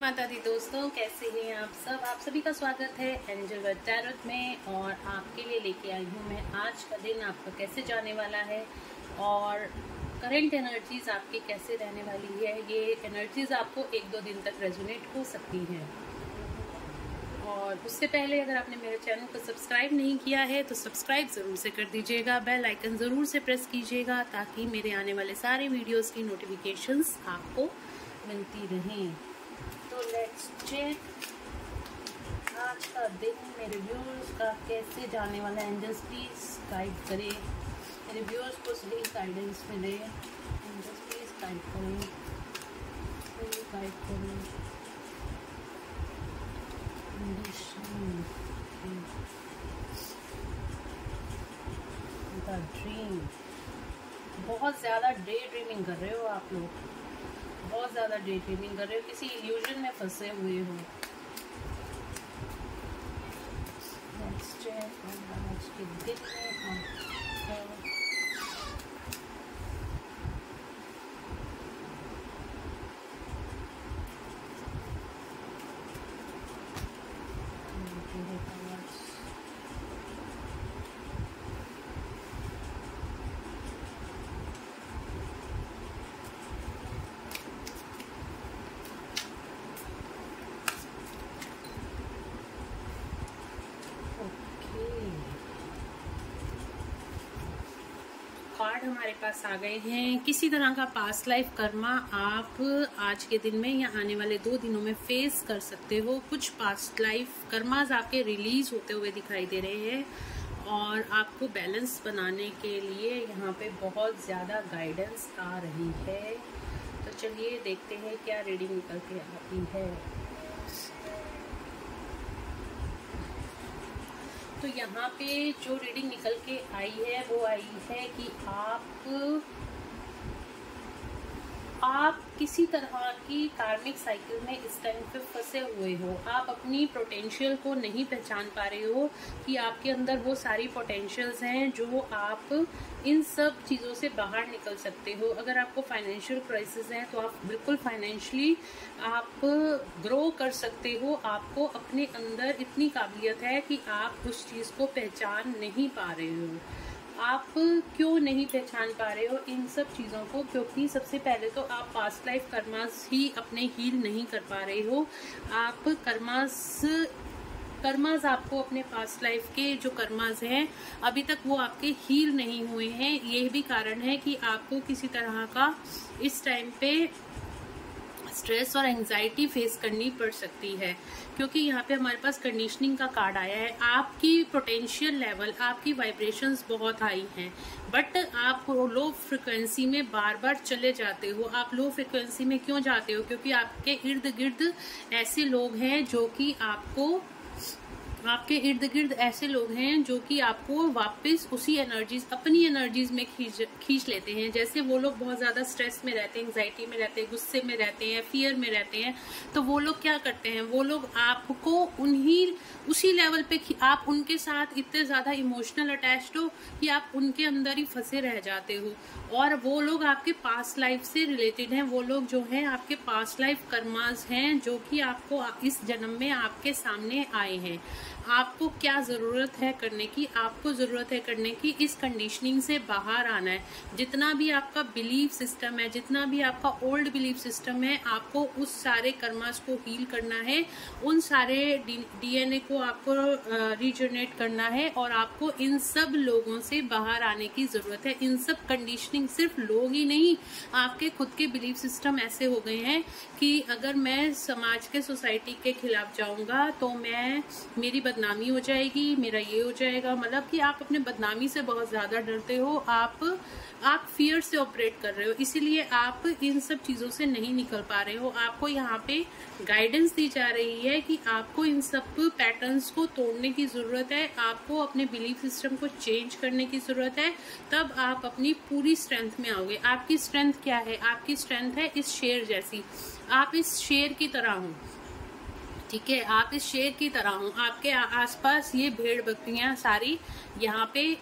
माता दी दोस्तों, कैसे हैं आप सब। आप सभी का स्वागत है एंजल वर्ड टैरोट में। और आपके लिए लेके आई हूँ मैं आज का दिन आपका कैसे जाने वाला है और करंट एनर्जीज आपकी कैसे रहने वाली है। ये एनर्जीज आपको 1-2 दिन तक रेजोनेट हो सकती हैं। और उससे पहले अगर आपने मेरे चैनल को सब्सक्राइब नहीं किया है तो सब्सक्राइब ज़रूर से कर दीजिएगा, बेल आइकन ज़रूर से प्रेस कीजिएगा ताकि मेरे आने वाले सारे वीडियोज़ की नोटिफिकेशंस आपको मिलती रहें। तो लेट्स चेक आज का दिन मेरे व्यूअर्स का कैसे जाने वाला है। एंजल्स प्लीज गाइड करें, मेरे व्यूअर्स को सही गाइडेंस मिले। एंजल्स प्लीज गाइड करें, गाइड करें। द ड्रीम, बहुत ज़्यादा डे ड्रीमिंग कर रहे हो आप लोग, बहुत ज़्यादा डे ड्रीमिंग कर रहे हो, किसी इल्यूजन में फंसे हुए हो। आज के दिन में कार्ड हमारे पास आ गए हैं। किसी तरह का पास्ट लाइफ कर्मा आप आज के दिन में या आने वाले 2 दिनों में फेस कर सकते हो। कुछ पास्ट लाइफ कर्मास आपके रिलीज होते हुए दिखाई दे रहे हैं और आपको बैलेंस बनाने के लिए यहाँ पे बहुत ज़्यादा गाइडेंस आ रही है। तो चलिए देखते हैं क्या रीडिंग निकल के आती है। तो यहाँ पे जो रीडिंग निकल के आई है वो आई है कि आप किसी तरह की कार्मिक साइकिल में इस टाइम पे फंसे हुए हो। आप अपनी पोटेंशियल को नहीं पहचान पा रहे हो कि आपके अंदर वो सारी पोटेंशियल्स हैं जो आप इन सब चीज़ों से बाहर निकल सकते हो। अगर आपको फाइनेंशियल क्राइसिस है तो आप बिल्कुल फाइनेंशियली आप ग्रो कर सकते हो। आपको अपने अंदर इतनी काबिलियत है कि आप उस चीज़ को पहचान नहीं पा रहे हो। आप क्यों नहीं पहचान पा रहे हो इन सब चीज़ों को? क्योंकि सबसे पहले तो आप पास्ट लाइफ कर्मास ही अपने हील नहीं कर पा रहे हो। आप कर्मास आपको अपने पास्ट लाइफ के जो कर्मास हैं अभी तक वो आपके हील नहीं हुए हैं। ये भी कारण है कि आपको किसी तरह का इस टाइम पे स्ट्रेस और एंजाइटी फेस करनी पड़ सकती है। क्योंकि यहाँ पे हमारे पास कंडीशनिंग का कार्ड आया है। आपकी पोटेंशियल लेवल, आपकी वाइब्रेशंस बहुत हाई हैं, बट आप लो फ्रिक्वेंसी में बार बार चले जाते हो। आप लो फ्रिक्वेंसी में क्यों जाते हो? क्योंकि आपके इर्द गिर्द ऐसे लोग हैं जो कि आपके इर्द गिर्द ऐसे लोग हैं जो कि आपको वापस उसी एनर्जीज, अपनी एनर्जीज में खींच लेते हैं। जैसे वो लोग बहुत ज्यादा स्ट्रेस में रहते हैं, एंजाइटी में रहते हैं, गुस्से में रहते हैं, फियर में रहते हैं, तो वो लोग क्या करते हैं, वो लोग आपको उसी लेवल पे आप उनके साथ इतने ज्यादा इमोशनल अटैच्ड हो कि आप उनके अंदर ही फंसे रह जाते हो। और वो लोग आपके पास्ट लाइफ से रिलेटेड हैं। वो लोग जो हैं आपके पास्ट लाइफ कर्मास हैं जो कि आपको इस जन्म में आपके सामने आए हैं। आपको क्या जरूरत है करने की? आपको जरूरत है करने की इस कंडीशनिंग से बाहर आना है। जितना भी आपका बिलीफ सिस्टम है, जितना भी आपका ओल्ड बिलीफ सिस्टम है, आपको उस सारे कर्मास को हील करना है। उन सारे डीएनए को आपको रीजनरेट करना है और आपको इन सब लोगों से बाहर आने की जरूरत है। इन सब कंडीशनिंग सिर्फ लोग ही नहीं, आपके खुद के बिलीफ सिस्टम ऐसे हो गए हैं कि अगर मैं समाज के, सोसाइटी के खिलाफ जाऊंगा तो मेरी बदनामी हो जाएगी, मेरा ये हो जाएगा। मतलब कि आप अपने बदनामी से बहुत ज्यादा डरते हो। आप फियर से ऑपरेट कर रहे हो, इसीलिए आप इन सब चीजों से नहीं निकल पा रहे हो। आपको यहाँ पे गाइडेंस दी जा रही है कि आपको इन सब पैटर्न्स को तोड़ने की जरूरत है। आपको अपने बिलीफ सिस्टम को चेंज करने की जरूरत है, तब आप अपनी पूरी स्ट्रेंथ में आओगे। आपकी स्ट्रेंथ क्या है? आपकी स्ट्रेंथ है इस शेर जैसी। आप इस शेर की तरह हो, ठीक है, आप इस शेर की तरह हो। आपके आसपास ये भेड़ बकरियां सारी यहाँ पे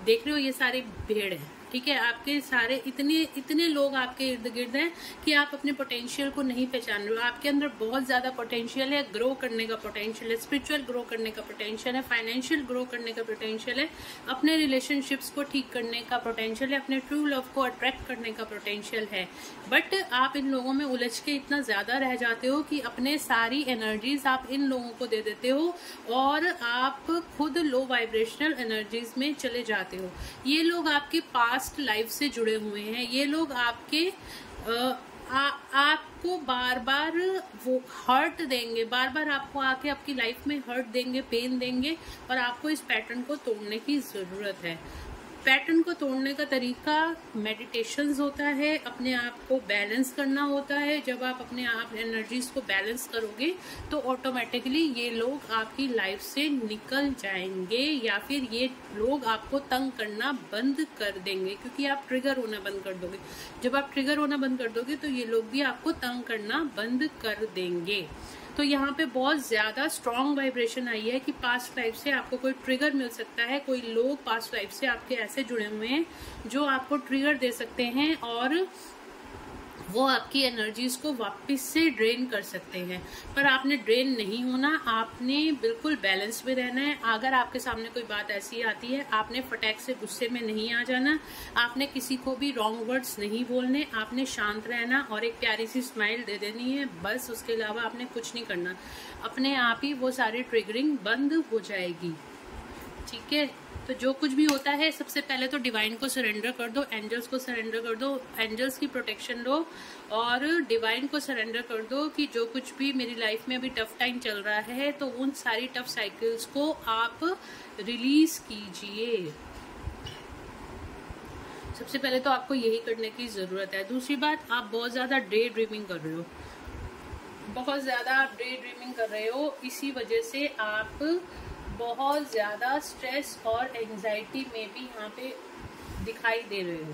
देख रहे हो, ये सारी भेड़ है, ठीक है, आपके सारे इतने लोग आपके इर्द गिर्द हैं कि आप अपने पोटेंशियल को नहीं पहचान रहे हो। आपके अंदर बहुत ज्यादा पोटेंशियल है, ग्रो करने का पोटेंशियल है, स्पिरिचुअल ग्रो करने का पोटेंशियल है, फाइनेंशियल ग्रो करने का पोटेंशियल है, अपने रिलेशनशिप्स को ठीक करने का पोटेंशियल है, अपने ट्रू लव को अट्रैक्ट करने का पोटेंशियल है। बट आप इन लोगों में उलझ के इतना ज्यादा रह जाते हो कि अपने सारी एनर्जीज आप इन लोगों को दे देते हो और आप खुद लो वाइब्रेशनल एनर्जीज में चले जाते हो। ये लोग आपके पास्ट लाइफ से जुड़े हुए हैं, ये लोग आपके आपको बार बार वो हर्ट देंगे, बार बार आपको आके आपकी लाइफ में हर्ट देंगे, पेन देंगे, और आपको इस पैटर्न को तोड़ने की जरूरत है। पैटर्न को तोड़ने का तरीका मेडिटेशंस होता है, अपने आप को बैलेंस करना होता है। जब आप अपने आप एनर्जीज को बैलेंस करोगे तो ऑटोमेटिकली ये लोग आपकी लाइफ से निकल जाएंगे, या फिर ये लोग आपको तंग करना बंद कर देंगे, क्योंकि आप ट्रिगर होना बंद कर दोगे। जब आप ट्रिगर होना बंद कर दोगे तो ये लोग भी आपको तंग करना बंद कर देंगे। तो यहाँ पे बहुत ज्यादा स्ट्रॉन्ग वाइब्रेशन आई है कि पास्ट लाइफ से आपको कोई ट्रिगर मिल सकता है। कोई लोग पास्ट लाइफ से आपके ऐसे जुड़े हुए हैं जो आपको ट्रिगर दे सकते हैं और वो आपकी एनर्जीज को वापस से ड्रेन कर सकते हैं। पर आपने ड्रेन नहीं होना, आपने बिल्कुल बैलेंस में रहना है। अगर आपके सामने कोई बात ऐसी आती है, आपने फटाक से गुस्से में नहीं आ जाना, आपने किसी को भी रॉन्ग वर्ड्स नहीं बोलने, आपने शांत रहना और एक प्यारी सी स्माइल दे देनी है, बस। उसके अलावा आपने कुछ नहीं करना, अपने आप ही वो सारी ट्रिगरिंग बंद हो जाएगी। ठीक है, तो जो कुछ भी होता है सबसे पहले तो डिवाइन को सरेंडर कर दो, एंजल्स को सरेंडर कर दो, एंजल्स की प्रोटेक्शन लो और डिवाइन को सरेंडर कर दो कि जो कुछ भी मेरी लाइफ में अभी टफ टाइम चल रहा है तो उन सारी टफ साइकिल्स को आप रिलीज कीजिए। सबसे पहले तो आपको यही करने की जरूरत है। दूसरी बात, आप बहुत ज्यादा डे ड्रीमिंग कर रहे हो, बहुत ज्यादा आप डे ड्रीमिंग कर रहे हो, इसी वजह से आप बहुत ज्यादा स्ट्रेस और एंजाइटी में भी यहाँ पे दिखाई दे रहे हो।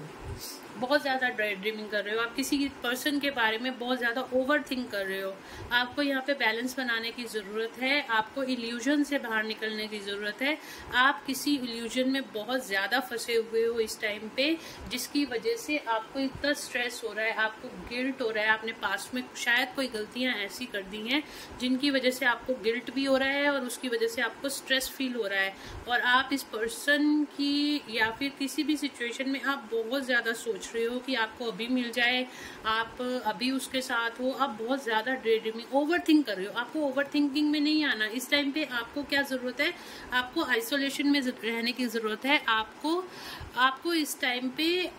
बहुत ज्यादा ड्रीमिंग कर रहे हो, आप किसी पर्सन के बारे में बहुत ज्यादा ओवर थिंक कर रहे हो। आपको यहाँ पे बैलेंस बनाने की जरूरत है, आपको इल्यूजन से बाहर निकलने की जरूरत है। आप किसी इल्यूजन में बहुत ज्यादा फंसे हुए हो इस टाइम पे, जिसकी वजह से आपको इतना स्ट्रेस हो रहा है, आपको गिल्ट हो रहा है। आपने पास्ट में शायद कोई गलतियां ऐसी कर दी हैं जिनकी वजह से आपको गिल्ट भी हो रहा है और उसकी वजह से आपको स्ट्रेस फील हो रहा है, और आप इस पर्सन की या फिर किसी भी सिचुएशन में आप बहुत ज्यादा सोच रहे हो कि आपको अभी मिल जाए, आप अभी उसके साथ हो। आप बहुत ज्यादा डे ड्रीमिंग, ओवर थिंक कर रहे हो। आपको ओवर थिंकिंग में नहीं आना। इस टाइम पे आपको क्या जरूरत है, आपको आइसोलेशन में रहने की जरूरत है। आपको इस टाइम पे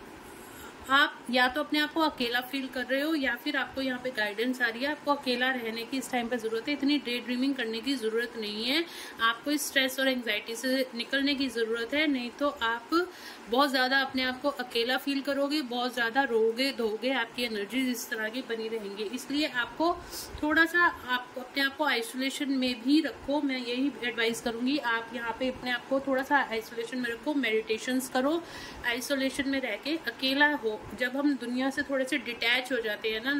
आप या तो अपने आप को अकेला फील कर रहे हो या फिर आपको यहाँ पे गाइडेंस आ रही है, आपको अकेला रहने की इस टाइम पे जरूरत है। इतनी डे ड्रीमिंग करने की जरूरत नहीं है, आपको इस स्ट्रेस और एंजाइटी से निकलने की जरूरत है। नहीं तो आप बहुत ज्यादा अपने आप को अकेला फील करोगे, बहुत ज्यादा रोगे धोगे, आपकी एनर्जी इस तरह की बनी रहेंगी। इसलिए आपको थोड़ा सा आप अपने आप को आइसोलेशन में भी रखो। मैं यही एडवाइस करूंगी, आप यहाँ पे अपने आप को थोड़ा सा आइसोलेशन में रखो, मेडिटेशंस करो, आइसोलेशन में रह के अकेला हो। जब हम दुनिया से थोड़े से डिटैच हो जाते हैं ना,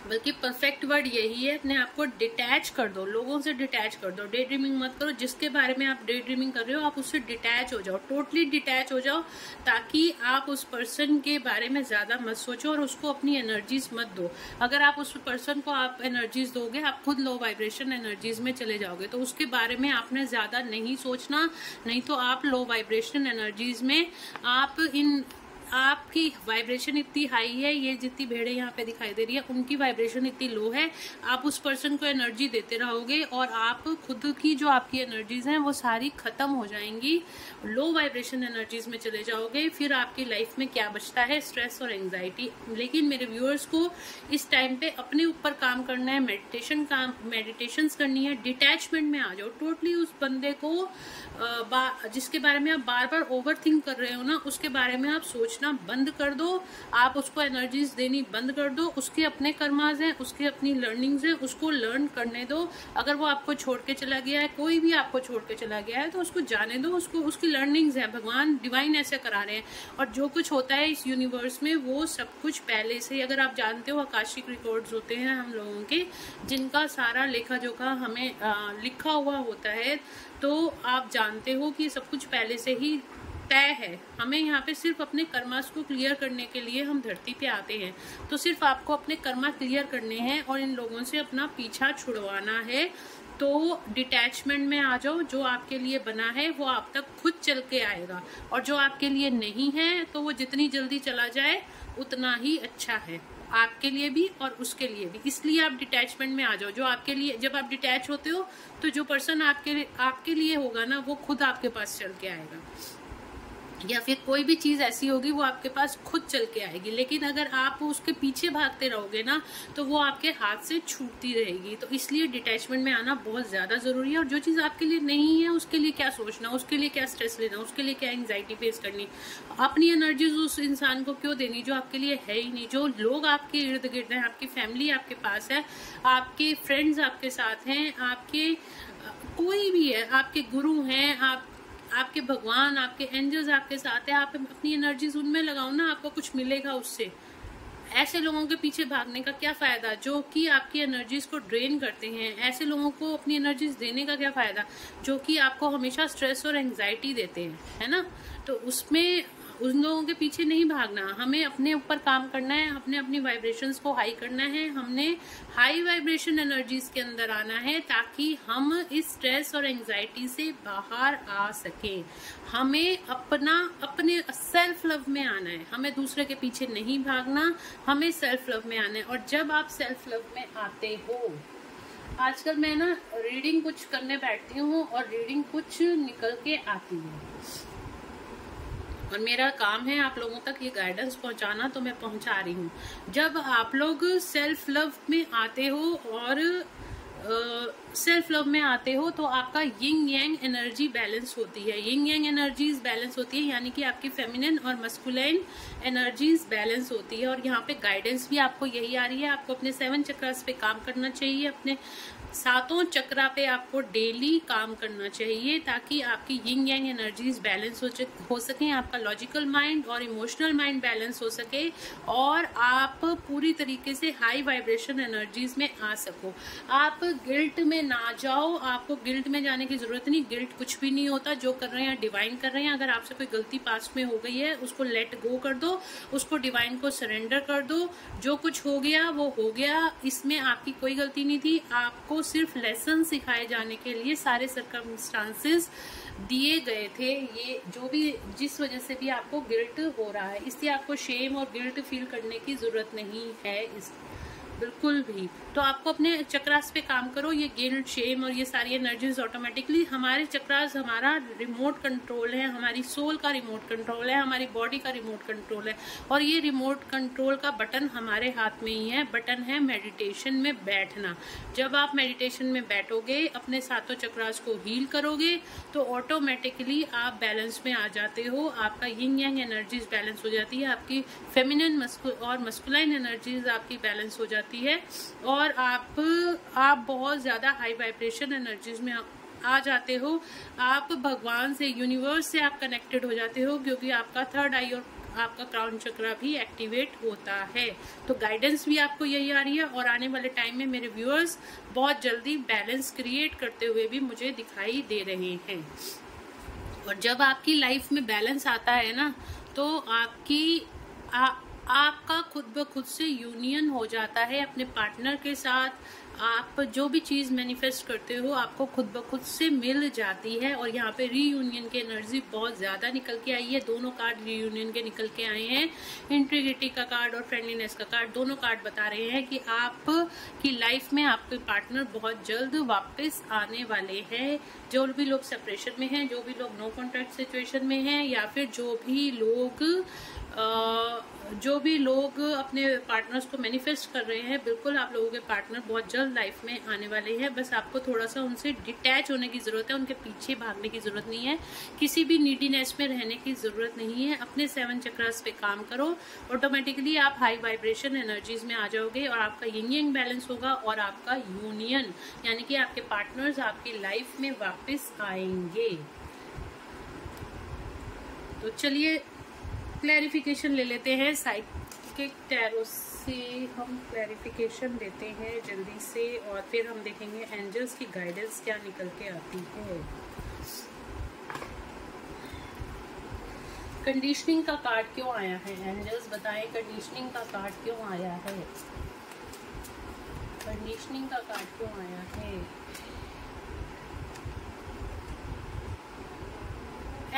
बल्कि परफेक्ट वर्ड यही है, अपने आप को डिटैच कर दो, लोगों से डिटैच कर दो। डे ड्रीमिंग मत करो। जिसके बारे में आप डे ड्रीमिंग कर रहे हो आप उससे डिटैच हो जाओ, टोटली डिटैच हो जाओ, ताकि आप उस पर्सन के बारे में ज्यादा मत सोचो और उसको अपनी एनर्जीज मत दो। अगर आप उस पर्सन को आप एनर्जीज दोगे, आप खुद लो वाइब्रेशन एनर्जीज में चले जाओगे। तो उसके बारे में आपने ज्यादा नहीं सोचना, नहीं तो आप लो वाइब्रेशन एनर्जीज में आपकी वाइब्रेशन इतनी हाई है, ये जितनी भेड़े यहाँ पे दिखाई दे रही है उनकी वाइब्रेशन इतनी लो है। आप उस पर्सन को एनर्जी देते रहोगे और आप खुद की जो आपकी एनर्जीज हैं वो सारी खत्म हो जाएंगी, लो वाइब्रेशन एनर्जीज में चले जाओगे। फिर आपकी लाइफ में क्या बचता है, स्ट्रेस और एंजाइटी। लेकिन मेरे व्यूअर्स को इस टाइम पे अपने ऊपर काम करना है, मेडिटेशंस करनी है, डिटैचमेंट में आ जाओ टोटली। उस बंदे को जिसके बारे में आप बार बार ओवर थिंक कर रहे हो ना, उसके बारे में आप सोचना बंद कर दो, आप उसको एनर्जीज देनी बंद कर दो। उसके अपने कर्माज हैं, उसके अपनी लर्निंग्स हैं, उसको लर्न करने दो। अगर वो आपको छोड़ के चला गया है, कोई भी आपको छोड़ के चला गया है, तो उसको जाने दो, उसको उसकी लर्निंग्स है, भगवान डिवाइन ऐसे करा रहे हैं। और जो कुछ होता है इस यूनिवर्स में वो सब कुछ पहले से, अगर आप जानते हो आकाशिक रिकॉर्ड्स होते हैं हम लोगों के, जिनका सारा लेखा जोखा हमें लिखा हुआ होता है, तो आप जानते हो कि सब कुछ पहले से ही तय है। हमें यहाँ पे सिर्फ अपने कर्मास को क्लियर करने के लिए हम धरती पे आते हैं, तो सिर्फ आपको अपने कर्मा क्लियर करने हैं और इन लोगों से अपना पीछा छुड़वाना है। तो डिटैचमेंट में आ जाओ, जो आपके लिए बना है वो आप तक खुद चल के आएगा, और जो आपके लिए नहीं है तो वो जितनी जल्दी चला जाए उतना ही अच्छा है, आपके लिए भी और उसके लिए भी। इसलिए आप डिटैचमेंट में आ जाओ। जो आपके लिए, जब आप डिटैच होते हो तो जो पर्सन आपके लिए होगा ना, वो खुद आपके पास चल के आएगा, या फिर कोई भी चीज ऐसी होगी वो आपके पास खुद चल के आएगी। लेकिन अगर आप उसके पीछे भागते रहोगे ना, तो वो आपके हाथ से छूटती रहेगी। तो इसलिए डिटैचमेंट में आना बहुत ज्यादा जरूरी है। और जो चीज आपके लिए नहीं है उसके लिए क्या सोचना, उसके लिए क्या स्ट्रेस लेना, उसके लिए क्या एंजाइटी फेस करनी, अपनी एनर्जीज उस इंसान को क्यों देनी जो आपके लिए है ही नहीं। जो लोग आपके इर्द गिर्द हैं, आपकी फैमिली आपके पास है, आपके फ्रेंड्स आपके साथ हैं, आपके कोई भी है, आपके गुरु हैं, आपके भगवान, आपके एंजल्स आपके साथ है, आप अपनी एनर्जीज उनमें लगाओ ना, आपको कुछ मिलेगा उससे। ऐसे लोगों के पीछे भागने का क्या फायदा जो कि आपकी एनर्जीज को ड्रेन करते हैं। ऐसे लोगों को अपनी एनर्जीज देने का क्या फायदा जो कि आपको हमेशा स्ट्रेस और एंजाइटी देते हैं, है ना। तो उसमें उन लोगों के पीछे नहीं भागना, हमें अपने ऊपर काम करना है, अपनी वाइब्रेशंस को हाई करना है, हमने हाई वाइब्रेशन एनर्जीज के अंदर आना है ताकि हम इस स्ट्रेस और एंजाइटी से बाहर आ सकें। हमें अपने सेल्फ लव में आना है, हमें दूसरे के पीछे नहीं भागना, हमें सेल्फ लव में आना है। और जब आप सेल्फ लव में आते हो, आजकल मैं ना रीडिंग कुछ करने बैठती हूँ और रीडिंग कुछ निकल के आती है, और मेरा काम है आप लोगों तक ये गाइडेंस पहुंचाना, तो मैं पहुंचा रही हूँ। जब आप लोग सेल्फ लव में आते हो और सेल्फ लव में आते हो तो आपका यिंग यांग एनर्जी बैलेंस होती है। यिंग यांग एनर्जीज बैलेंस होती है, यानी कि आपकी फेमिनिन और मस्कुलाइन एनर्जीज बैलेंस होती है। और यहाँ पे गाइडेंस भी आपको यही आ रही है, आपको अपने 7 चक्रास पे काम करना चाहिए, अपने 7 चक्रा पे आपको डेली काम करना चाहिए ताकि आपकी यिंग यांग एनर्जीज बैलेंस हो सके, आपका लॉजिकल माइंड और इमोशनल माइंड बैलेंस हो सके, और आप पूरी तरीके से हाई वाइब्रेशन एनर्जीज में आ सको। आप गिल्ट में ना जाओ, आपको गिल्ट में जाने की जरूरत नहीं। गिल्ट कुछ भी नहीं होता, जो कर रहे हैं डिवाइन कर रहे हैं। अगर आपसे कोई गलती पास्ट में हो गई है उसको लेट गो कर दो, उसको डिवाइन को सरेंडर कर दो। जो कुछ हो गया वो हो गया, इसमें आपकी कोई गलती नहीं थी। आपको सिर्फ लेसन सिखाए जाने के लिए सारे सर्कमस्टांसेस दिए गए थे। ये जो भी जिस वजह से भी आपको गिल्ट हो रहा है, इसलिए आपको शेम और गिल्ट फील करने की जरूरत नहीं है बिल्कुल भी। तो आपको अपने चक्रास पे काम करो। ये गिल्ट, शेम और ये सारी एनर्जीज ऑटोमेटिकली, हमारे चक्रास हमारा रिमोट कंट्रोल है, हमारी सोल का रिमोट कंट्रोल है, हमारी बॉडी का रिमोट कंट्रोल है। और ये रिमोट कंट्रोल का बटन हमारे हाथ में ही है। बटन है मेडिटेशन में बैठना। जब आप मेडिटेशन में बैठोगे, अपने 7 चक्रास को हील करोगे, तो ऑटोमेटिकली आप बैलेंस में आ जाते हो। आपका यिंग यांग एनर्जीज बैलेंस हो जाती है, आपकी फेमिनिन और मस्कुलाइन एनर्जीज आपकी बैलेंस हो जाती है, और आप बहुत ज्यादा हाई वाइब्रेशन एनर्जीज में आ जाते हो। आप भगवान से, यूनिवर्स से आप कनेक्टेड हो जाते हो, क्योंकि आपका 3rd आई और आपका क्राउन चक्रा भी एक्टिवेट होता है। तो गाइडेंस भी आपको यही आ रही है, और आने वाले टाइम में मेरे व्यूअर्स बहुत जल्दी बैलेंस क्रिएट करते हुए भी मुझे दिखाई दे रहे हैं। और जब आपकी लाइफ में बैलेंस आता है ना, तो आपका खुद ब खुद से यूनियन हो जाता है अपने पार्टनर के साथ। आप जो भी चीज मैनिफेस्ट करते हो आपको खुद ब खुद से मिल जाती है। और यहाँ पे रीयूनियन की एनर्जी बहुत ज्यादा निकल के आई है। दोनों कार्ड रीयूनियन के निकल के आए हैं। इंटीग्रिटी का कार्ड और फ्रेंडलीनेस का कार्ड, दोनों कार्ड बता रहे हैं कि आपकी लाइफ में आपके पार्टनर बहुत जल्द वापस आने वाले हैं। जो भी लोग सेपरेशन में हैं, जो भी लोग नो कॉन्टैक्ट सिचुएशन में हैं, या फिर जो भी लोग अपने पार्टनर्स को मैनिफेस्ट कर रहे हैं, बिल्कुल आप लोगों के पार्टनर बहुत जल्द लाइफ में आने वाले हैं। बस आपको थोड़ा सा उनसे डिटैच होने की जरूरत है, उनके पीछे भागने की जरूरत नहीं है, किसी भी नीडीनेस में रहने की जरूरत नहीं है। अपने 7 चक्रास पे काम करो, ऑटोमेटिकली आप हाई वाइब्रेशन एनर्जीज में आ जाओगे, और आपका यिंग यांग बैलेंस होगा, और आपका यूनियन यानी कि आपके पार्टनर्स आपकी लाइफ में वापस आएंगे। तो चलिए क्लैरिफिकेशन ले लेते हैं। साइकिक टैरो से हम क्लैरिफिकेशन लेते हैं जल्दी से, और फिर हम देखेंगे एंजल्स की गाइडेंस क्या निकल के आती है। कंडीशनिंग का कार्ड क्यों आया है एंजल्स, बताएं कंडीशनिंग का कार्ड क्यों आया है, कंडीशनिंग का कार्ड क्यों आया है।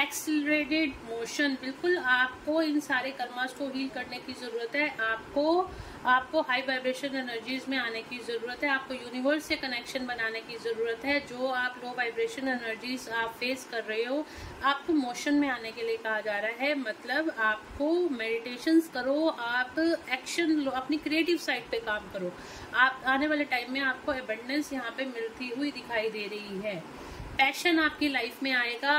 एक्सिलरेटेड मोशन, बिल्कुल आपको इन सारे कर्मास को हील करने की जरूरत है। आपको हाई वाइब्रेशन एनर्जीज में आने की जरूरत है। आपको यूनिवर्स से कनेक्शन बनाने की जरूरत है। जो आप लो वाइब्रेशन एनर्जीज आप फेस कर रहे हो, आपको मोशन में आने के लिए कहा जा रहा है। मतलब आपको मेडिटेशंस करो, आप एक्शन लो, अपनी क्रिएटिव साइड पे काम करो। आप आने वाले टाइम में आपको एबंडेंस यहाँ पे मिलती हुई दिखाई दे रही है। पैशन आपकी लाइफ में आएगा।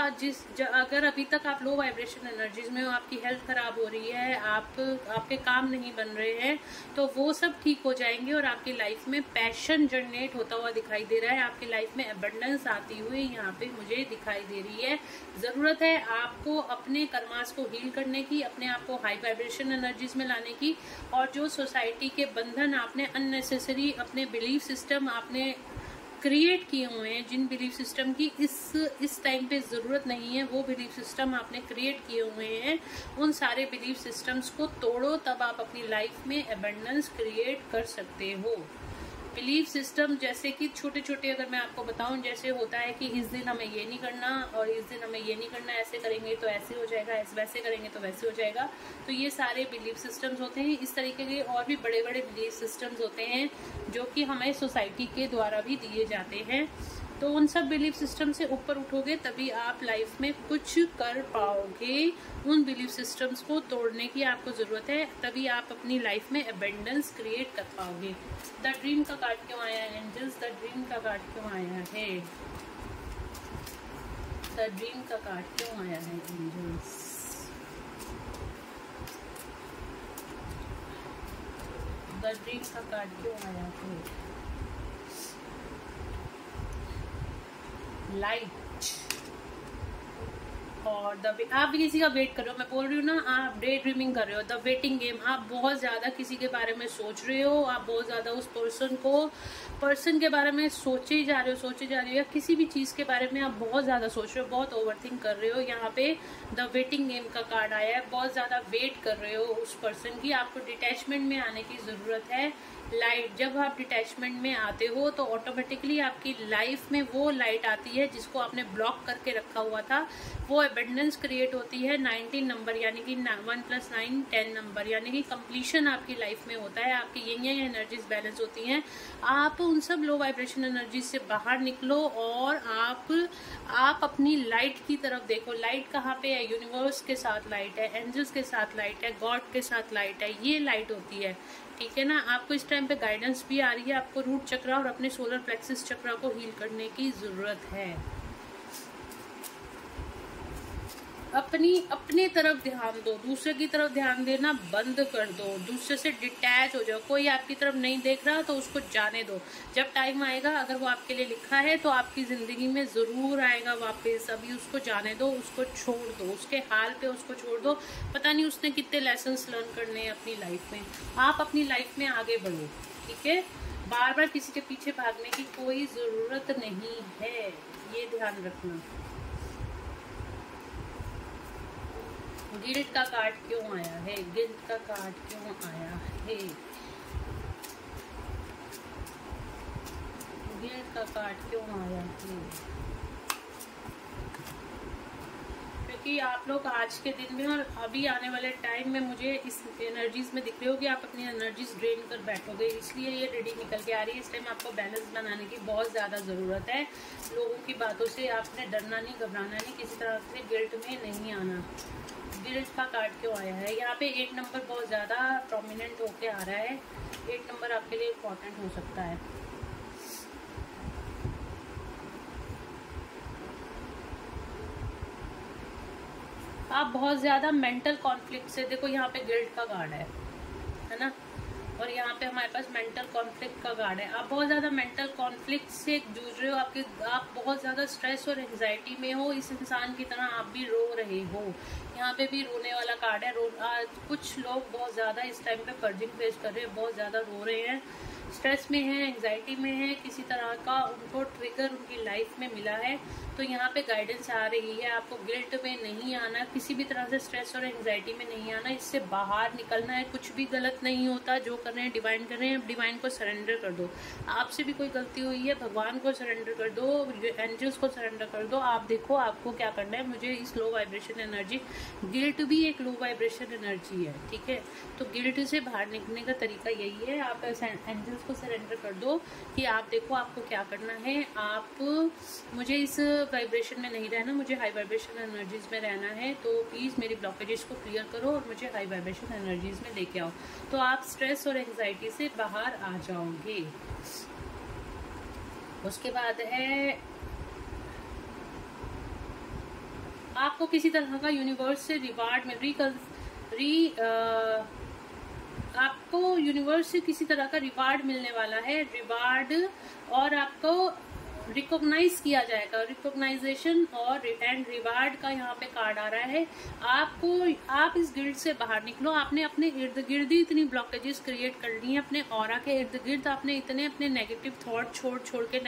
अगर अभी तक आप लो वाइब्रेशन एनर्जीज में हो, आपकी हेल्थ खराब हो रही है, आपके काम नहीं बन रहे हैं, तो वो सब ठीक हो जाएंगे और आपकी लाइफ में पैशन जनरेट होता हुआ दिखाई दे रहा है। आपकी लाइफ में एबंडेंस आती हुई यहाँ पे मुझे दिखाई दे रही है। जरूरत है आपको अपने कर्मास को हील करने की, अपने आप को हाई वाइब्रेशन एनर्जीज में लाने की, और जो सोसाइटी के बंधन आपने अननेसेसरी अपने बिलीफ सिस्टम आपने क्रिएट किए हुए हैं, जिन बिलीफ सिस्टम की इस टाइम पे जरूरत नहीं है, वो बिलीफ सिस्टम आपने क्रिएट किए हुए हैं, उन सारे बिलीफ सिस्टम्स को तोड़ो, तब आप अपनी लाइफ में एबंडेंस क्रिएट कर सकते हो। बिलीफ सिस्टम जैसे कि छोटे छोटे अगर मैं आपको बताऊं, जैसे होता है कि इस दिन हमें ये नहीं करना और इस दिन हमें ये नहीं करना, ऐसे करेंगे तो ऐसे हो जाएगा, वैसे करेंगे तो वैसे हो जाएगा, तो ये सारे बिलीफ सिस्टम्स होते हैं। इस तरीके के और भी बड़े बड़े बिलीफ सिस्टम्स होते हैं जो कि हमें सोसाइटी के द्वारा भी दिए जाते हैं। तो उन सब बिलीफ सिस्टम से ऊपर उठोगे तभी आप लाइफ में कुछ कर पाओगे। उन बिलीफ सिस्टम्स को तोड़ने की आपको जरूरत है, तभी आप अपनी लाइफ में एबंडेंस क्रिएट कर पाओगे। द ड्रीम का कार्ड क्यों आया है एंजल्स, द ड्रीम का कार्ड क्यों आया है, द ड्रीम का कार्ड क्यों आया है एंजल्स, द ड्रीम का कार्ड क्यों आया है। लाइट और आप भी किसी का वेट कर रहे हो, मैं बोल रही हूँ ना, आप डे ड्रीमिंग कर रहे हो, द वेटिंग गेम। आप बहुत ज्यादा किसी के बारे में सोच रहे हो, आप बहुत ज्यादा उस पर्सन के बारे में सोचे ही जा रहे हो, या किसी भी चीज के बारे में आप बहुत ज्यादा सोच रहे हो, बहुत ओवरथिंक कर रहे हो। यहाँ पे द वेटिंग गेम का कार्ड आया है, बहुत ज्यादा वेट कर रहे हो उस पर्सन की। आपको डिटैचमेंट में आने की जरूरत है। लाइट, जब आप डिटैचमेंट में आते हो तो ऑटोमेटिकली आपकी लाइफ में वो लाइट आती है जिसको आपने ब्लॉक करके रखा हुआ था, वो एबंडेंस क्रिएट होती है। 19 नंबर यानी कि 1 + 9 10 नंबर, यानी कि कंप्लीशन आपकी लाइफ में होता है। आपकी यही एनर्जीज बैलेंस होती हैं। आप उन सब लो वाइब्रेशन एनर्जीज से बाहर निकलो और आप अपनी लाइट की तरफ देखो। लाइट कहाँ पे है, यूनिवर्स के साथ लाइट है, एंजल्स के साथ लाइट है, गॉड के साथ लाइट है, ये लाइट होती है, ठीक है ना। आपको इस टाइम पे गाइडेंस भी आ रही है। आपको रूट चक्र और अपने सोलर प्लेक्सिस चक्र को हील करने की जरूरत है। अपने तरफ ध्यान दो, दूसरे की तरफ ध्यान देना बंद कर दो, दूसरे से डिटैच हो जाओ। कोई आपकी तरफ नहीं देख रहा तो उसको जाने दो। जब टाइम आएगा, अगर वो आपके लिए लिखा है तो आपकी जिंदगी में जरूर आएगा वापस। अभी उसको जाने दो, उसको छोड़ दो, उसके हाल पे उसको छोड़ दो। पता नहीं उसने कितने लेसन्स लर्न करने हैं अपनी लाइफ में। आप अपनी लाइफ में आगे बढ़ो, ठीक है। बार बार किसी के पीछे भागने की कोई जरूरत नहीं है, ये ध्यान रखना। गिल्ट का कार्ड क्यों आया है, गिल्ट का कार्ड क्यों आया है, गिल्ट का कार्ड क्यों आया है। क्योंकि आप लोग आज के दिन में और अभी आने वाले टाइम में मुझे इस एनर्जीज में दिख रहे हो कि आप अपनी एनर्जीज ड्रेन कर बैठोगे, इसलिए ये रीडिंग निकल के आ रही है। इस टाइम आपको बैलेंस बनाने की बहुत ज़्यादा ज़रूरत है। लोगों की बातों से आपने डरना नहीं, घबराना नहीं, किसी तरह से गिल्ट में नहीं आना। गिल्ट का कार्ड क्यों आया है, यहाँ पे 8 नंबर बहुत ज़्यादा प्रोमिनेंट होके आ रहा है। 8 नंबर आपके लिए इम्पोर्टेंट हो सकता है। आप बहुत ज़्यादा मेंटल कॉन्फ्लिक्ट से, देखो यहाँ पे गिल्ट का कार्ड है ना, और यहाँ पे हमारे पास मेंटल कॉन्फ्लिक्ट का कार्ड है। आप बहुत ज़्यादा मेंटल कॉन्फ्लिक्ट से जूझ रहे हो, आप बहुत ज़्यादा स्ट्रेस और एंजाइटी में हो। इस इंसान की तरह आप भी रो रहे हो। यहाँ पे भी रोने वाला कार्ड है। कुछ लोग बहुत ज़्यादा इस टाइम पे पर्जिंग फेस कर रहे हैं, बहुत ज़्यादा रो रहे हैं। स्ट्रेस में है, एंजाइटी में है, किसी तरह का उनको ट्रिगर उनकी लाइफ में मिला है, तो यहाँ पे गाइडेंस आ रही है आपको गिल्ट में नहीं आना, किसी भी तरह से स्ट्रेस और एंजाइटी में नहीं आना, इससे बाहर निकलना है। कुछ भी गलत नहीं होता, जो कर रहे हैं डिवाइन कर रहे हैं, डिवाइन को सरेंडर कर दो। आपसे भी कोई गलती हुई है, भगवान को सरेंडर कर दो, एंजल्स को सरेंडर कर दो। आप देखो आपको क्या करना है। मुझे इस लो वाइब्रेशन एनर्जी, गिल्ट भी एक लो वाइब्रेशन एनर्जी है, ठीक है, तो गिल्ट से बाहर निकलने का तरीका यही है, आप एंजल्स को सरेंडर कर दो कि आप देखो आपको क्या करना है। आप मुझे इस वाइब्रेशन में नहीं रहना, मुझे हाई वाइब्रेशन एनर्जीज में रहना है, तो प्लीज़ मेरी ब्लॉकेजेस को क्लियर करो और मुझे हाई वाइब्रेशन एनर्जीज में लेके आओ, तो आप स्ट्रेस और एंजाइटी से बाहर आ जाओगे। उसके बाद है आपको किसी तरह का यूनिवर्स से रिवार्ड आपको यूनिवर्स से किसी तरह का रिवार्ड मिलने वाला है, रिवार्ड, और आपको रिकॉग्नाइज किया जाएगा, रिकॉग्नाइजेशन और एंड रिवार्ड का यहाँ पे कार्ड आ रहा है। आप इस गिल्ड से बाहर निकलो। आपने अपने इर्द गिर्द ही इतनी ब्लॉकेजेस क्रिएट कर ली हैं, अपने ऑरा के इर्द गिर्द आपने इतने अपने नेगेटिव थॉट छोड़ के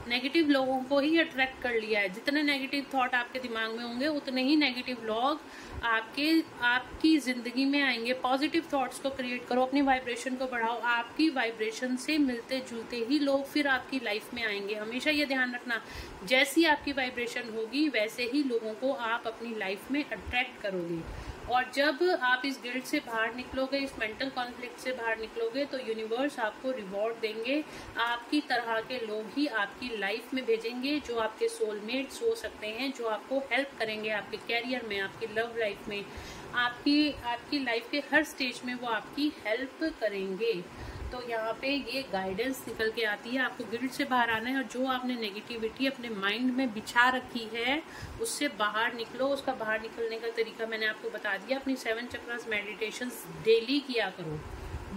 नेगेटिव लोगों को ही अट्रैक्ट कर लिया है। जितने नेगेटिव थॉट आपके दिमाग में होंगे उतने ही नेगेटिव लोग आपकी जिंदगी में आएंगे। पॉजिटिव थॉट्स को क्रिएट करो, अपनी वाइब्रेशन को बढ़ाओ, आपकी वाइब्रेशन से मिलते जुलते ही लोग फिर आपकी लाइफ में आएंगे। हमेशा ये ध्यान रखना, जैसी आपकी वाइब्रेशन होगी वैसे ही लोगों को आप अपनी लाइफ में अट्रैक्ट करोगे। और जब आप इस गिल्ट से बाहर निकलोगे, इस मेंटल कॉन्फ्लिक्ट से बाहर निकलोगे, तो यूनिवर्स आपको रिवॉर्ड देंगे। आपकी तरह के लोग ही आपकी लाइफ में भेजेंगे, जो आपके सोलमेट्स हो सकते हैं, जो आपको हेल्प करेंगे आपके कैरियर में, आपकी लव लाइफ में, आपकी लाइफ के हर स्टेज में वो आपकी हेल्प करेंगे। तो यहाँ पे ये गाइडेंस निकल के आती है, आपको गिल्ट से बाहर आना है, और जो आपने नेगेटिविटी अपने माइंड में बिछा रखी है उससे बाहर निकलो। उसका बाहर निकलने का तरीका मैंने आपको बता दिया। अपनी 7 चक्रास मेडिटेशंस डेली किया करो,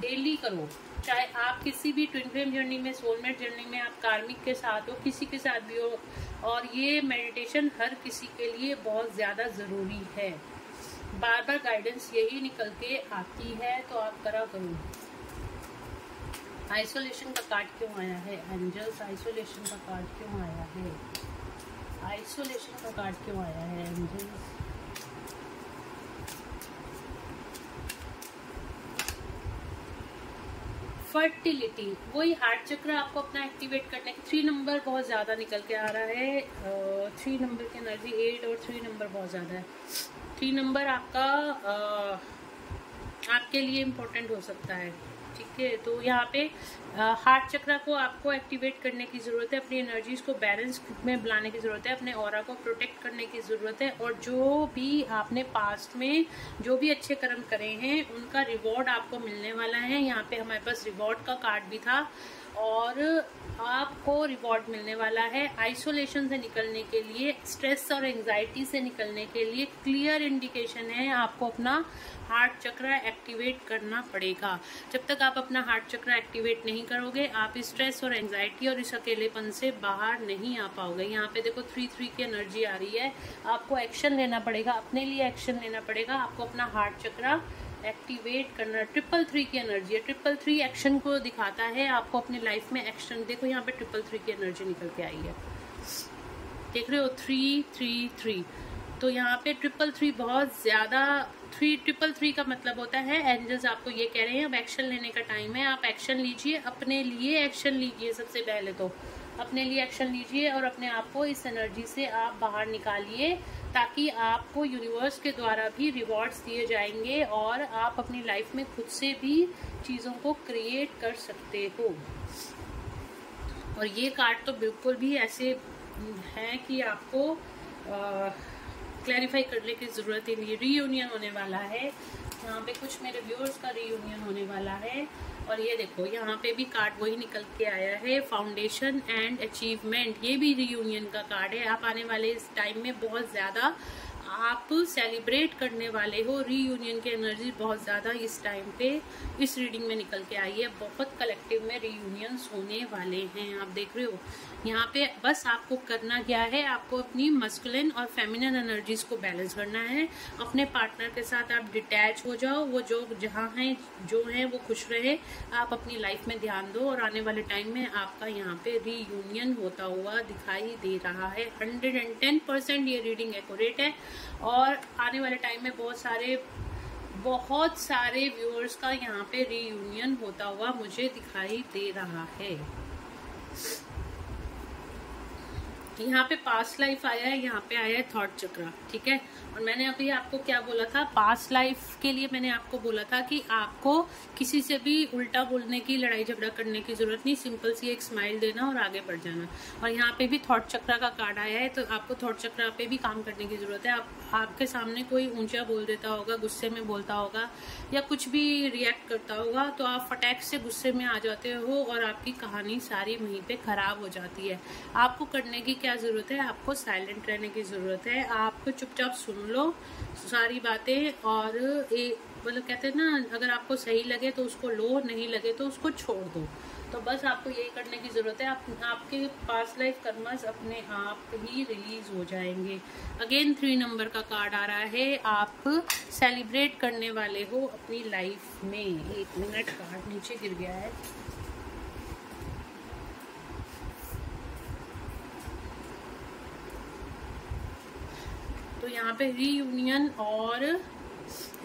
डेली करो, चाहे आप किसी भी ट्विन फ्लेम जर्नी में, सोलमेट जर्नी में, आप कार्मिक के साथ हो, किसी के साथ भी हो, और ये मेडिटेशन हर किसी के लिए बहुत ज़्यादा ज़रूरी है। बार बार गाइडेंस यही निकल के आती है, तो आप करा करो। आइसोलेशन का कार्ड क्यों आया है एंजल्स? आइसोलेशन का कार्ड क्यों आया है? आइसोलेशन का कार्ड क्यों आया है एंजल्स? फर्टिलिटी, वही हार्ट चक्र आपको अपना एक्टिवेट करने के 3 नंबर बहुत ज़्यादा निकल के आ रहा है। 3 नंबर की एनर्जी 8 और 3 नंबर बहुत ज़्यादा है। 3 नंबर आपका आपके लिए इम्पोर्टेंट हो सकता है, ठीक है। तो यहाँ पे हार्ट चक्र को आपको एक्टिवेट करने की ज़रूरत है, अपनी एनर्जीज को बैलेंस में लाने की ज़रूरत है, अपने ऑरा को प्रोटेक्ट करने की ज़रूरत है, और जो भी आपने पास्ट में जो भी अच्छे कर्म करे हैं उनका रिवॉर्ड आपको मिलने वाला है। यहाँ पे हमारे पास रिवॉर्ड का कार्ड भी था, और आपको रिवॉर्ड मिलने वाला है। आइसोलेशन से निकलने के लिए, स्ट्रेस और एंजाइटी से निकलने के लिए क्लियर इंडिकेशन है, आपको अपना हार्ट चक्र एक्टिवेट करना पड़ेगा। जब तक आप अपना हार्ट चक्र एक्टिवेट नहीं करोगे, आप इस स्ट्रेस और एंजाइटी और इस अकेलेपन से बाहर नहीं आ पाओगे। यहाँ पे देखो 3-3 की एनर्जी आ रही है, आपको एक्शन लेना पड़ेगा, अपने लिए एक्शन लेना पड़ेगा, आपको अपना हार्ट चक्र एक्टिवेट करना। 333 की एनर्जी है, 333 एक्शन को दिखाता है, आपको अपनी लाइफ में एक्शन। देखो यहाँ पे 333 की एनर्जी निकल के आई है, देख रहे हो 333। तो यहाँ पे 333 बहुत ज्यादा, 333 का मतलब होता है एंजल्स आपको ये कह रहे हैं अब एक्शन लेने का टाइम है। आप एक्शन लीजिए, अपने लिए एक्शन लीजिए, सबसे पहले तो अपने लिए एक्शन लीजिए और अपने आप को इस एनर्जी से आप बाहर निकालिए, ताकि आपको यूनिवर्स के द्वारा भी रिवॉर्ड्स दिए जाएंगे और आप अपनी लाइफ में खुद से भी चीज़ों को क्रिएट कर सकते हो। और ये कार्ड तो बिल्कुल भी ऐसे है कि आपको क्लैरिफाई करने की ज़रूरत ही नहीं। रीयूनियन होने वाला है, यहाँ पे कुछ मेरे व्यूअर्स का रीयूनियन होने वाला है। और ये देखो यहाँ पे भी कार्ड वही निकल के आया है, फाउंडेशन एंड अचीवमेंट, ये भी रीयूनियन का कार्ड है। आप आने वाले इस टाइम में बहुत ज़्यादा आप सेलिब्रेट करने वाले हो। रीयूनियन की एनर्जी बहुत ज़्यादा इस टाइम पे इस रीडिंग में निकल के आई है। बहुत कलेक्टिव में रीयूनियंस होने वाले हैं। आप देख रहे हो यहाँ पे बस आपको करना क्या है, आपको अपनी मस्कुलिन और फेमिनिन एनर्जीज को बैलेंस करना है। अपने पार्टनर के साथ आप डिटैच हो जाओ, वो जो जहाँ हैं जो है वो खुश रहे, आप अपनी लाइफ में ध्यान दो और आने वाले टाइम में आपका यहाँ पे रीयूनियन होता हुआ दिखाई दे रहा है। 110% ये रीडिंग एक्यूरेट है और आने वाले टाइम में बहुत सारे व्यूअर्स का यहाँ पे रीयूनियन होता हुआ मुझे दिखाई दे रहा है। यहाँ पे पास्ट लाइफ आया है, यहाँ पे आया है थॉट चक्रा, ठीक है। और मैंने अभी आपको क्या बोला था, पास्ट लाइफ के लिए मैंने आपको बोला था कि आपको किसी से भी उल्टा बोलने की, लड़ाई झगड़ा करने की जरूरत नहीं, सिंपल सी एक स्माइल देना और आगे बढ़ जाना। और यहाँ पे भी थॉट चक्रा का कार्ड आया है, तो आपको थॉट चक्रा पे भी काम करने की जरूरत है। आपके सामने कोई ऊंचा बोल देता होगा, गुस्से में बोलता होगा या कुछ भी रिएक्ट करता होगा, तो आप फटाक से गुस्से में आ जाते हो और आपकी कहानी सारी वहीं पे खराब हो जाती है। आपको करने की क्या जरूरत है, आपको साइलेंट रहने की जरूरत है। आपको चुपचाप सुन लो सारी बातें और मतलब कहते हैं ना, अगर आपको सही लगे तो उसको लो, नहीं लगे तो उसको छोड़ दो। तो बस आपको यही करने की जरूरत है। आपके पास्ट लाइफ कर्मस अपने आप ही रिलीज हो जाएंगे। अगेन 3 नंबर का कार्ड आ रहा है। आप सेलिब्रेट करने वाले हो अपनी लाइफ में। 1 मिनट, कार्ड नीचे गिर गया है। तो यहाँ पे रीयूनियन और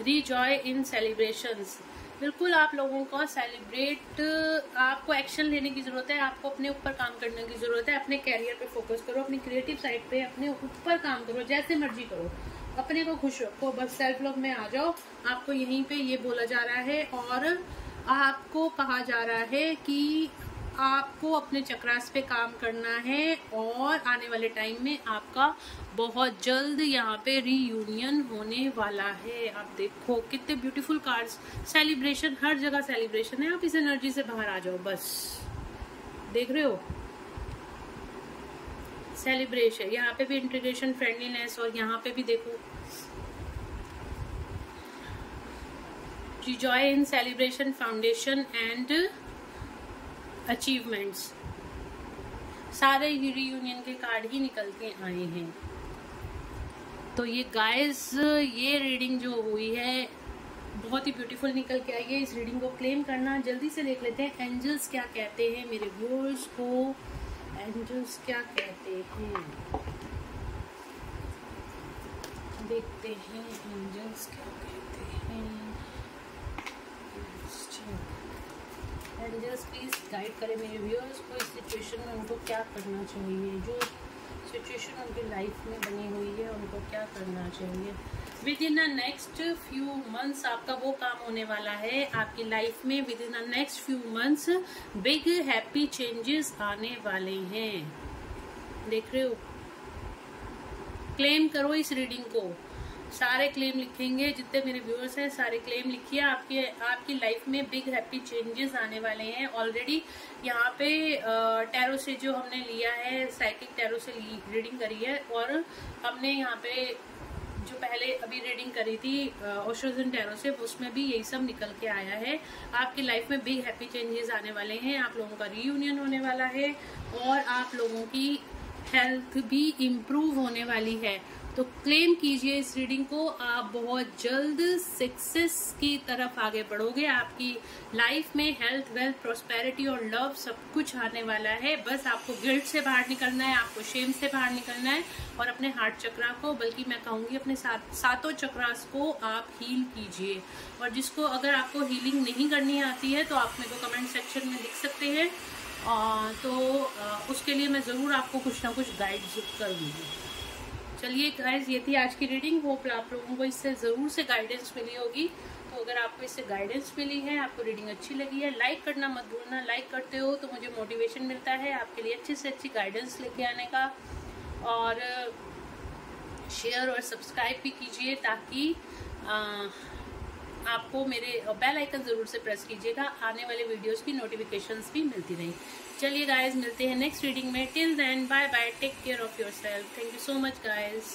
रीजॉय इन सेलिब्रेशंस। बिल्कुल आप लोगों का सेलिब्रेट, आपको एक्शन लेने की जरूरत है। आपको अपने ऊपर काम करने की जरूरत है। अपने कैरियर पे फोकस करो, अपनी क्रिएटिव साइड पे अपने ऊपर काम करो, जैसे मर्जी करो, अपने को खुश रखो, बस सेल्फ लव में आ जाओ। आपको यहीं पे ये बोला जा रहा है और आपको कहा जा रहा है कि आपको अपने चक्रास पे काम करना है और आने वाले टाइम में आपका बहुत जल्द यहाँ पे रीयूनियन होने वाला है। आप देखो कितने ब्यूटीफुल कार्ड्स। सेलिब्रेशन, हर जगह सेलिब्रेशन है। आप इस एनर्जी से बाहर आ जाओ, बस देख रहे हो सेलिब्रेशन। यहाँ पे भी इंटीग्रेशन, फ्रेंडलीनेस, और यहाँ पे भी देखो joy in celebration, foundation and achievements. सारे रीयूनियन के कार्ड ही निकल के आए हैं। तो ये गाइस, ये रीडिंग जो हुई है बहुत ही ब्यूटीफुल निकल के आई है। इस रीडिंग को क्लेम करना, जल्दी से देख लेते हैं एंजल्स क्या कहते हैं मेरे व्यूअर्स को। एंजल्स क्या कहते हैं, देखते हैं एंजल्स क्या कहते हैं। एंजल्स प्लीज गाइड करें मेरे व्यूअर्स को इस सिचुएशन में उनको क्या करना चाहिए, जो सिचुएशन उनकी लाइफ में बनी हुई है उनको क्या करना चाहिए। With in the next few months आपका वो काम होने वाला है आपकी लाइफ में। With in the next few months big happy changes आने वाले हैं। देख रहे हो, क्लेम करो इस रीडिंग को। सारे क्लेम लिखेंगे, जितने मेरे व्यूअर्स हैं सारे क्लेम लिखिए। आपकी लाइफ में बिग हैप्पी चेंजेस आने वाले हैं। ऑलरेडी यहाँ पे टैरो से जो हमने लिया है, साइकिक टैरो से रीडिंग करी है, और हमने यहाँ पे जो पहले अभी रीडिंग करी थी ओशोजन टैरो से, उसमें भी यही सब निकल के आया है। आपकी लाइफ में बिग हैप्पी चेंजेस आने वाले हैं। आप लोगों का रीयूनियन होने वाला है और आप लोगों की हेल्थ भी इम्प्रूव होने वाली है। तो क्लेम कीजिए इस रीडिंग को। आप बहुत जल्द सक्सेस की तरफ आगे बढ़ोगे। आपकी लाइफ में हेल्थ, वेल्थ, प्रॉस्पेरिटी और लव सब कुछ आने वाला है। बस आपको गिल्ट से बाहर निकलना है, आपको शेम से बाहर निकलना है और अपने हार्ट चक्रा को, बल्कि मैं कहूँगी अपने सातों चक्रास को आप हील कीजिए। और जिसको अगर आपको हीलिंग नहीं करनी आती है तो आप मेरे को कमेंट सेक्शन में लिख सकते हैं। तो उसके लिए मैं ज़रूर आपको कुछ ना कुछ गाइड करूँगी। चलिए गाइस, ये थी आज की रीडिंग। होप आप लोगों को इससे ज़रूर से गाइडेंस मिली होगी। तो अगर आपको इससे गाइडेंस मिली है, आपको रीडिंग अच्छी लगी है, लाइक करना मत भूलना। लाइक करते हो तो मुझे मोटिवेशन मिलता है आपके लिए अच्छी से अच्छी गाइडेंस लेके आने का। और शेयर और सब्सक्राइब भी कीजिए ताकि आपको मेरे बेल आइकन ज़रूर से प्रेस कीजिएगा, आने वाले वीडियोस की नोटिफिकेशंस भी मिलती रही। चलिए गाइस, मिलते हैं नेक्स्ट रीडिंग में। Till then bye bye, take care of yourself. Thank you so much guys.